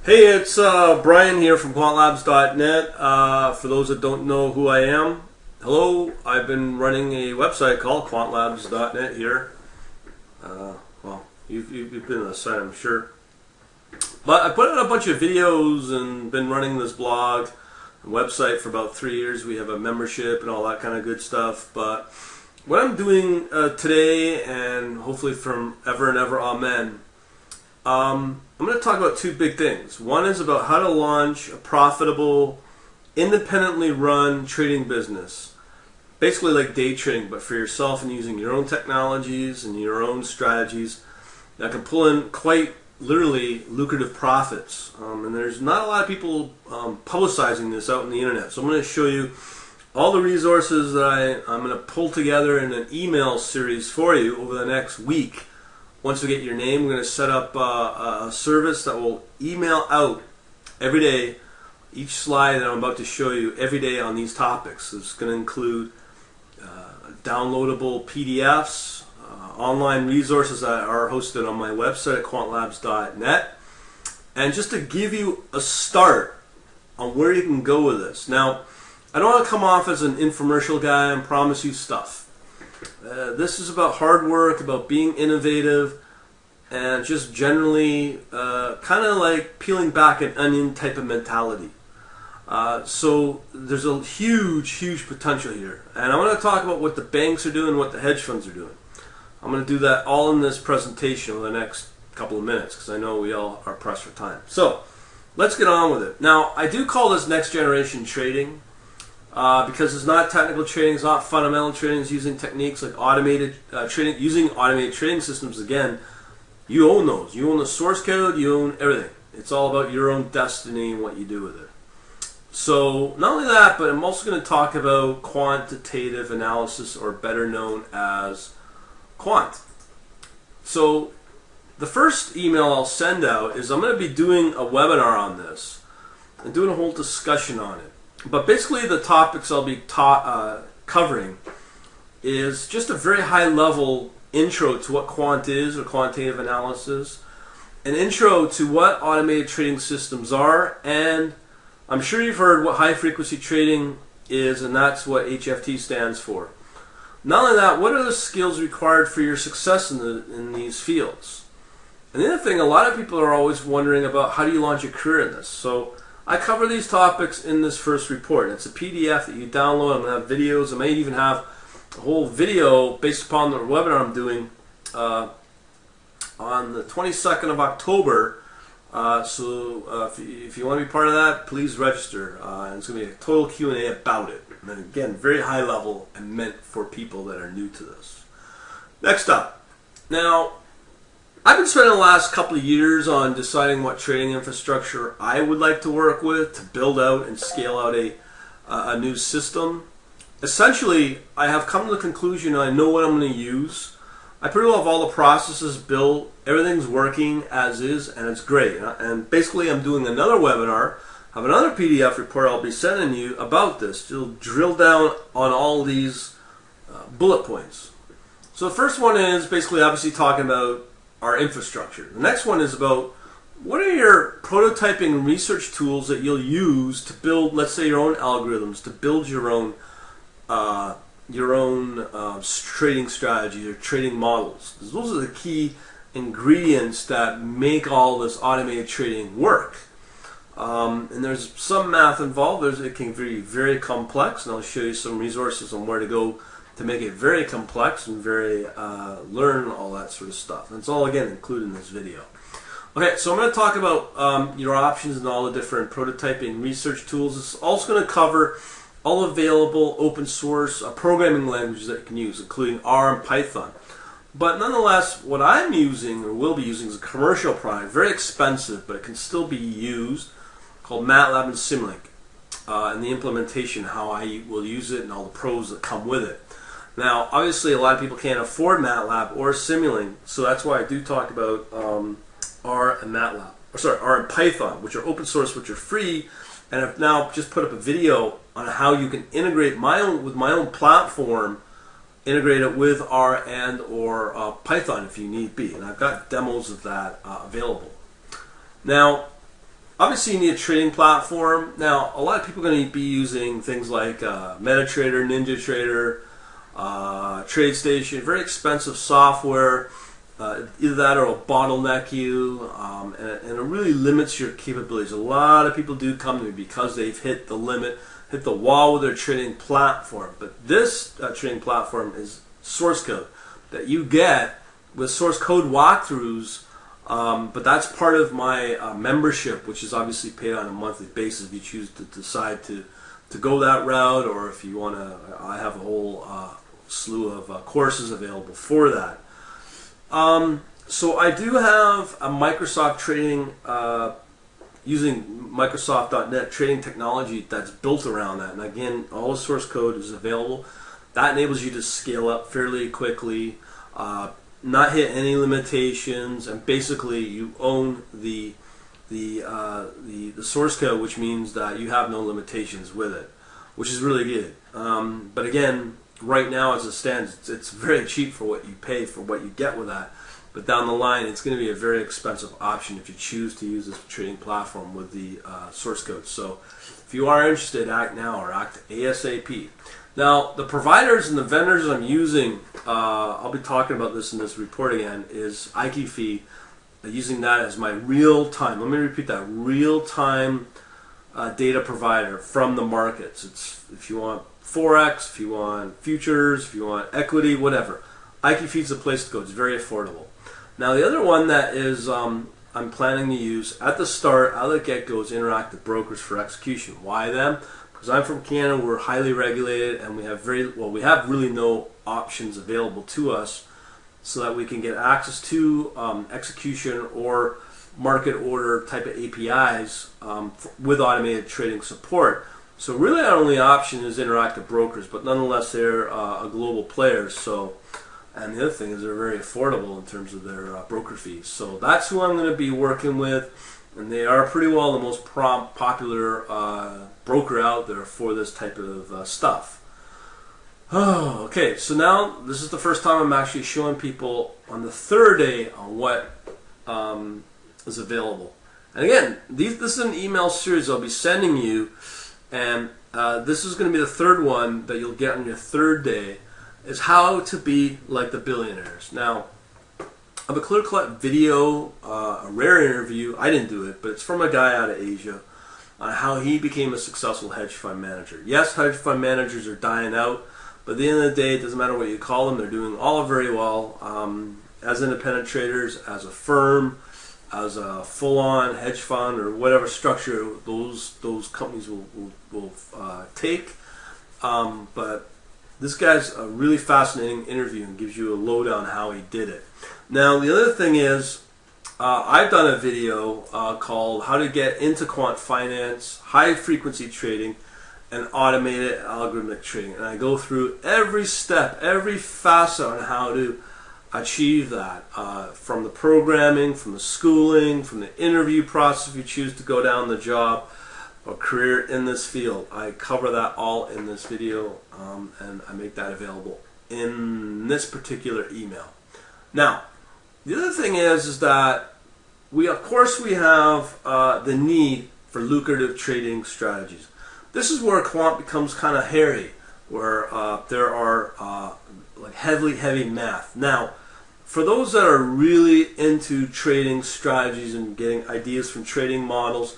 Hey, it's Brian here from quantlabs.net. For those that don't know who I am, hello. I've been running a website called quantlabs.net here. Well, you've been on the site, I'm sure. But I put out a bunch of videos and been running this blog and website for about 3 years. We have a membership and all that kind of good stuff. But what I'm doing today, and hopefully from ever and ever, amen, I'm going to talk about two big things. One is about how to launch a profitable, independently run trading business. Basically like day trading, but for yourself and using your own technologies and your own strategies that can pull in quite literally lucrative profits. And there's not a lot of people publicizing this out on the internet. So I'm going to show you all the resources that I'm going to pull together in an email series for you over the next week. Once we get your name, we're going to set up a service that will email out every day each slide that I'm about to show you every day on these topics. It's going to include downloadable PDFs, online resources that are hosted on my website at quantlabs.net, and just to give you a start on where you can go with this. Now, I don't want to come off as an infomercial guy and promise you stuff. This is about hard work, about being innovative, and just generally kind of like peeling back an onion type of mentality. So there's a huge potential here. And I want to talk about what the banks are doing, what the hedge funds are doing. I'm going to do that all in this presentation over the next couple of minutes because I know we all are pressed for time. So let's get on with it. Now, I do call this next generation trading. Because it's not technical trading, it's not fundamental trading, it's using techniques like automated trading, using automated trading systems. Again, you own those. You own the source code, you own everything. It's all about your own destiny and what you do with it. So, not only that, but I'm also going to talk about quantitative analysis, or better known as Quant. So, the first email I'll send out is I'm going to be doing a webinar on this and doing a whole discussion on it. But basically the topics I'll be covering is just a very high level intro to what quant is, or quantitative analysis, an intro to what automated trading systems are, and I'm sure you've heard what high frequency trading is, and that's what HFT stands for. Not only that, what are the skills required for your success in these fields? And the other thing, a lot of people are always wondering about how do you launch a career in this. So I cover these topics in this first report. It's a PDF that you download. I'm going to have videos. I may even have a whole video based upon the webinar I'm doing on the 22nd of October. So if you want to be part of that, please register. And it's going to be a total Q&A about it. And then again, very high level and meant for people that are new to this. Next up. Now, I've been spending the last couple of years on deciding what trading infrastructure I would like to work with to build out and scale out a new system. Essentially, I have come to the conclusion I know what I'm going to use. I pretty well have all the processes built, everything's working as is, and it's great. And basically, I'm doing another webinar, have another PDF report I'll be sending you about this. To drill down on all these bullet points. So the first one is basically obviously talking about our infrastructure. The next one is about what are your prototyping research tools that you'll use to build, let's say, your own algorithms, to build your own trading strategies or trading models. Those are the key ingredients that make all this automated trading work. And there's some math involved. It can be very complex, and I'll show you some resources on where to go to make it very complex and very learn all that sort of stuff. And it's all, again, included in this video. Okay, so I'm going to talk about your options and all the different prototyping research tools. It's also going to cover all available open source programming languages that you can use, including R and Python. But nonetheless, what I'm using, or will be using, is a commercial product, very expensive, but it can still be used, called MATLAB and Simulink. And the implementation, how I will use it, and all the pros that come with it. Now, obviously, a lot of people can't afford MATLAB or Simulink, so that's why I do talk about R and MATLAB, R and Python, which are open source, which are free, and I've now just put up a video on how you can integrate with my own platform, integrate it with R and or Python if you need be, and I've got demos of that available. Now, obviously you need a trading platform. Now, a lot of people are going to be using things like MetaTrader, NinjaTrader, TradeStation, very expensive software. Either that or it'll bottleneck you, and it really limits your capabilities. A lot of people do come to me because they've hit the limit, hit the wall with their trading platform. But this trading platform is source code that you get with source code walkthroughs, but that's part of my membership, which is obviously paid on a monthly basis if you choose to decide to go that route, or if you want to. I have a whole slew of courses available for that. So I do have a Microsoft trading, using Microsoft.net trading technology that's built around that. And again, all the source code is available. That enables you to scale up fairly quickly, not hit any limitations, and basically you own the source code, which means that you have no limitations with it, which is really good. But again, right now as it stands, it's very cheap for what you pay for what you get with that. But down the line, it's going to be a very expensive option if you choose to use this trading platform with the source code. So if you are interested, act now or act ASAP. Now, the providers and the vendors I'm using, I'll be talking about this in this report again, is IQFeed, using that as my real-time, let me repeat that, real-time data provider from the markets. It's if you want Forex, if you want futures, if you want equity, whatever. IQFeed's the place to go. It's very affordable. Now the other one that is I'm planning to use at the start, out of the get-go, is Interactive Brokers for Execution. Why them? Because I'm from Canada, we're highly regulated, and we have we have really no options available to us, so that we can get access to execution or market order type of APIs with automated trading support. So really our only option is Interactive Brokers, but nonetheless they're a global player. So, and the other thing is they're very affordable in terms of their broker fees. So that's who I'm going to be working with, and they are pretty well the most popular broker out there for this type of stuff. Oh, okay, so now this is the first time I'm actually showing people on the third day on what is available. And again, this is an email series I'll be sending you, and this is going to be the third one that you'll get on your third day, is how to be like the billionaires. Now, I have a clear-cut video, a rare interview. I didn't do it, but it's from a guy out of Asia on how he became a successful hedge fund manager. Yes, hedge fund managers are dying out, but at the end of the day, it doesn't matter what you call them. They're doing all very well as independent traders, as a firm, as a full-on hedge fund, or whatever structure those companies will take. But this guy's a really fascinating interview and gives you a lowdown on how he did it. Now, the other thing is, I've done a video called How to Get into Quant Finance, High Frequency Trading, and Automated Algorithmic Trading. And I go through every step, every facet on how to achieve that, from the programming, from the schooling, from the interview process if you choose to go down the job or career in this field. I cover that all in this video, and I make that available in this particular email. Now, the other thing is that we have the need for lucrative trading strategies. This is where quant becomes kind of hairy, where there are like heavy math. Now, for those that are really into trading strategies and getting ideas from trading models,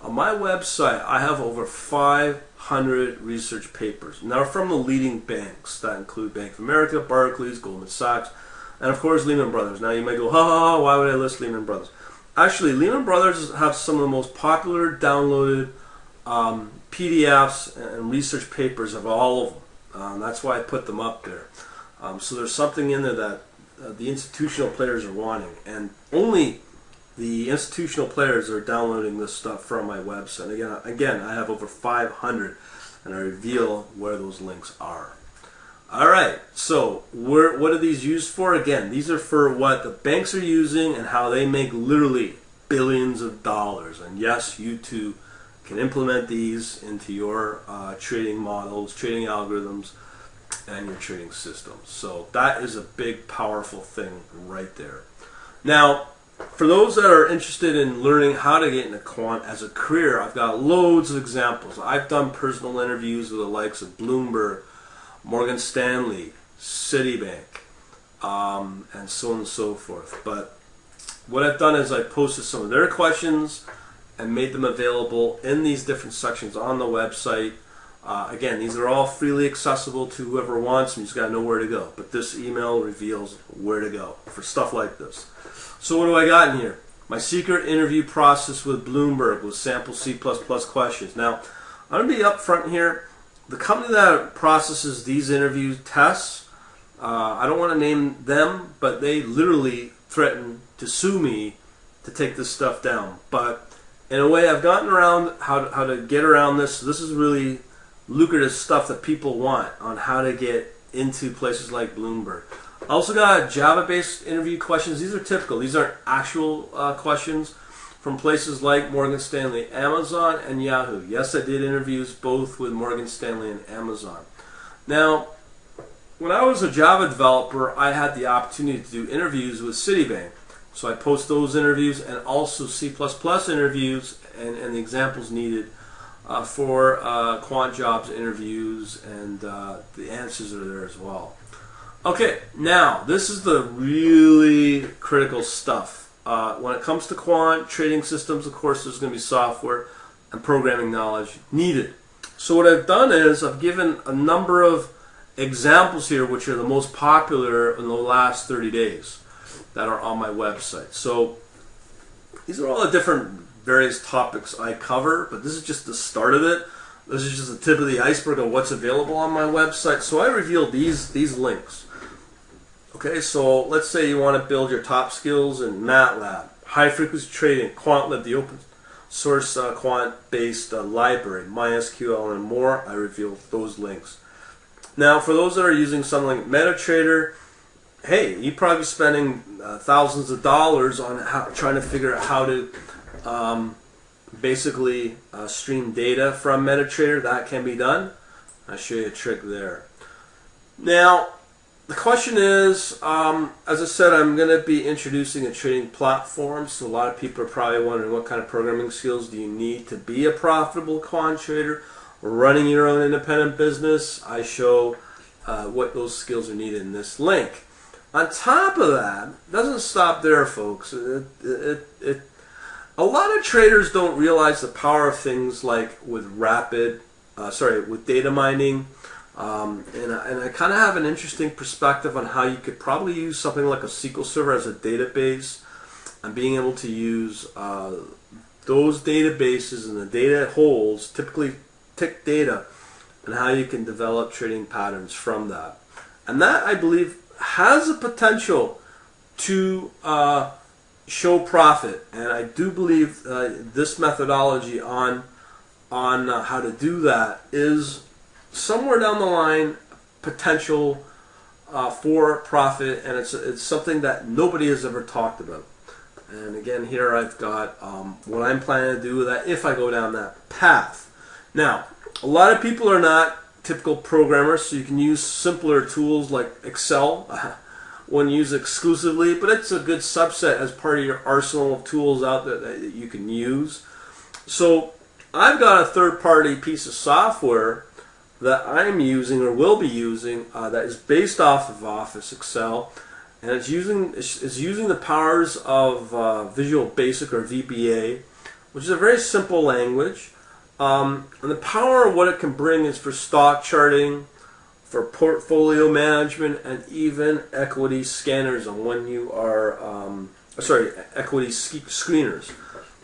on my website I have over 500 research papers. Now, from the leading banks that include Bank of America, Barclays, Goldman Sachs, and of course Lehman Brothers. Now you might go, why would I list Lehman Brothers? Actually, Lehman Brothers have some of the most popular downloaded PDFs and research papers of all of them. That's why I put them up there. So there's something in there that the institutional players are wanting, and only the institutional players are downloading this stuff from my website. Again, I have over 500, and I reveal where those links are. Alright, so what are these used for? Again, these are for what the banks are using and how they make literally billions of dollars. And yes, you too can implement these into your trading models, trading algorithms, and your trading systems. So that is a big, powerful thing right there. Now, for those that are interested in learning how to get into quant as a career, I've got loads of examples. I've done personal interviews with the likes of Bloomberg, Morgan Stanley, Citibank, and so on and so forth. But what I've done is I posted some of their questions and made them available in these different sections on the website. Again, these are all freely accessible to whoever wants, and you just got to know where to go. But this email reveals where to go for stuff like this. So what do I got in here? My secret interview process with Bloomberg with sample C++ questions. Now, I'm going to be upfront here. The company that processes these interview tests, I don't want to name them, but they literally threatened to sue me to take this stuff down. But in a way, I've gotten around how to get around this. This is really lucrative stuff that people want on how to get into places like Bloomberg. I also got Java-based interview questions. These are typical. These aren't actual questions from places like Morgan Stanley, Amazon, and Yahoo. Yes, I did interviews both with Morgan Stanley and Amazon. Now, when I was a Java developer, I had the opportunity to do interviews with Citibank. So I post those interviews and also C++ interviews and the examples needed for quant jobs interviews, and the answers are there as well. Okay, now this is the really critical stuff. When it comes to quant trading systems, of course, there's going to be software and programming knowledge needed. So what I've done is I've given a number of examples here, which are the most popular in the last 30 days that are on my website. So these are all the different various topics I cover, but this is just the start of it. This is just the tip of the iceberg of what's available on my website. So I revealed these links. Okay, so let's say you want to build your top skills in MATLAB, high frequency trading, QuantLib, the open source quant-based library, MySQL, and more. I revealed those links. Now, for those that are using something like MetaTrader, hey, you're probably spending thousands of dollars on trying to figure out how to basically stream data from MetaTrader. That can be done. I'll show you a trick there. Now, the question is, as I said, I'm going to be introducing a trading platform. So a lot of people are probably wondering, what kind of programming skills do you need to be a profitable quant trader or running your own independent business? I show what those skills are needed in this link. On top of that, it doesn't stop there, folks. A lot of traders don't realize the power of things like with with data mining. And I kind of have an interesting perspective on how you could probably use something like a SQL Server as a database, and being able to use those databases and the data it holds, typically tick data, and how you can develop trading patterns from that. And that, I believe, has a potential to show profit. And I do believe this methodology on how to do that is somewhere down the line potential for profit, and it's something that nobody has ever talked about. And again, here I've got what I'm planning to do with that if I go down that path. Now, a lot of people are not typical programmers, so you can use simpler tools like Excel when used exclusively, but it's a good subset as part of your arsenal of tools out there that you can use. So I've got a third-party piece of software that I'm using or will be using that is based off of Office Excel, and it's using the powers of Visual Basic or VBA, which is a very simple language. And the power of what it can bring is for stock charting, for portfolio management, and even equity scanners on when you are equity screeners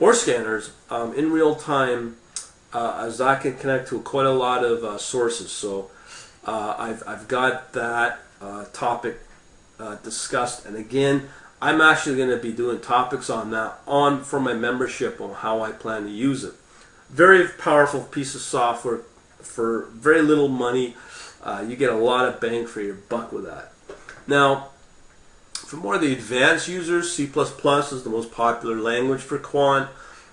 or scanners in real time. As that can connect to quite a lot of sources. So I've got that topic discussed, and again, I'm actually going to be doing topics on that for my membership on how I plan to use it. Very powerful piece of software for very little money. You get a lot of bang for your buck with that. Now, for more of the advanced users, C++ is the most popular language for quant,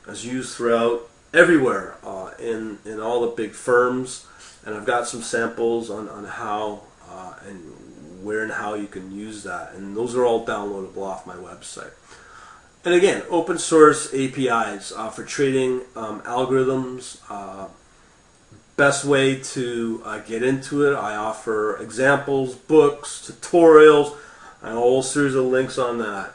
as used throughout everywhere in all the big firms, and I've got some samples on how and where and how you can use that, and those are all downloadable off my website. And again, open source APIs for trading algorithms. Best way to get into it, I offer examples, books, tutorials, and a whole series of links on that.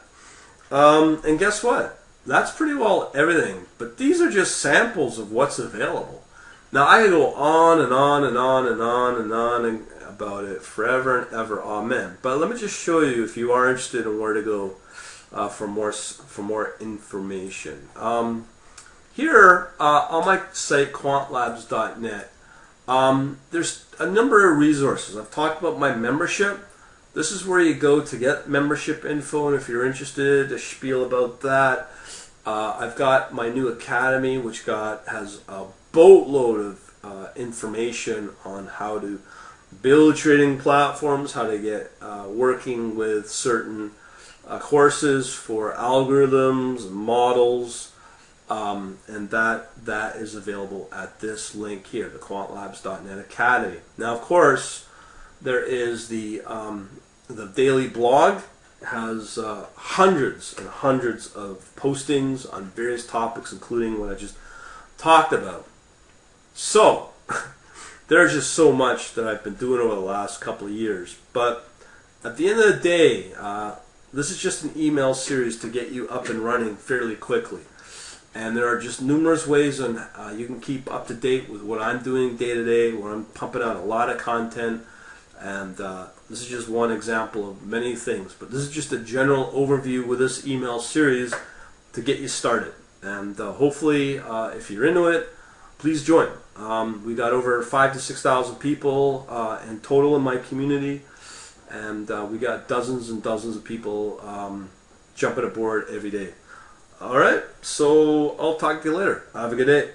And guess what? That's pretty well everything. But these are just samples of what's available. Now I could go on and on and on and on and on about it forever and ever. Amen. But let me just show you, if you are interested in where to go for more information. Here on my site, quantlabs.net, there's a number of resources. I've talked about my membership. This is where you go to get membership info, and if you're interested, a spiel about that. I've got my new academy, which has a boatload of information on how to build trading platforms, how to get working with certain courses for algorithms and models, and that is available at this link here, the quantlabs.net Academy. Now, of course, there is the daily blog. Has hundreds and hundreds of postings on various topics, including what I just talked about. So, there's just so much that I've been doing over the last couple of years. But at the end of the day, this is just an email series to get you up and running fairly quickly. And there are just numerous ways on you can keep up to date with what I'm doing day to day, where I'm pumping out a lot of content. And this is just one example of many things. But this is just a general overview with this email series to get you started. And hopefully, if you're into it, please join. We got over 5,000 to 6,000 people in total in my community. And we got dozens and dozens of people jumping aboard every day. All right, so I'll talk to you later. Have a good day.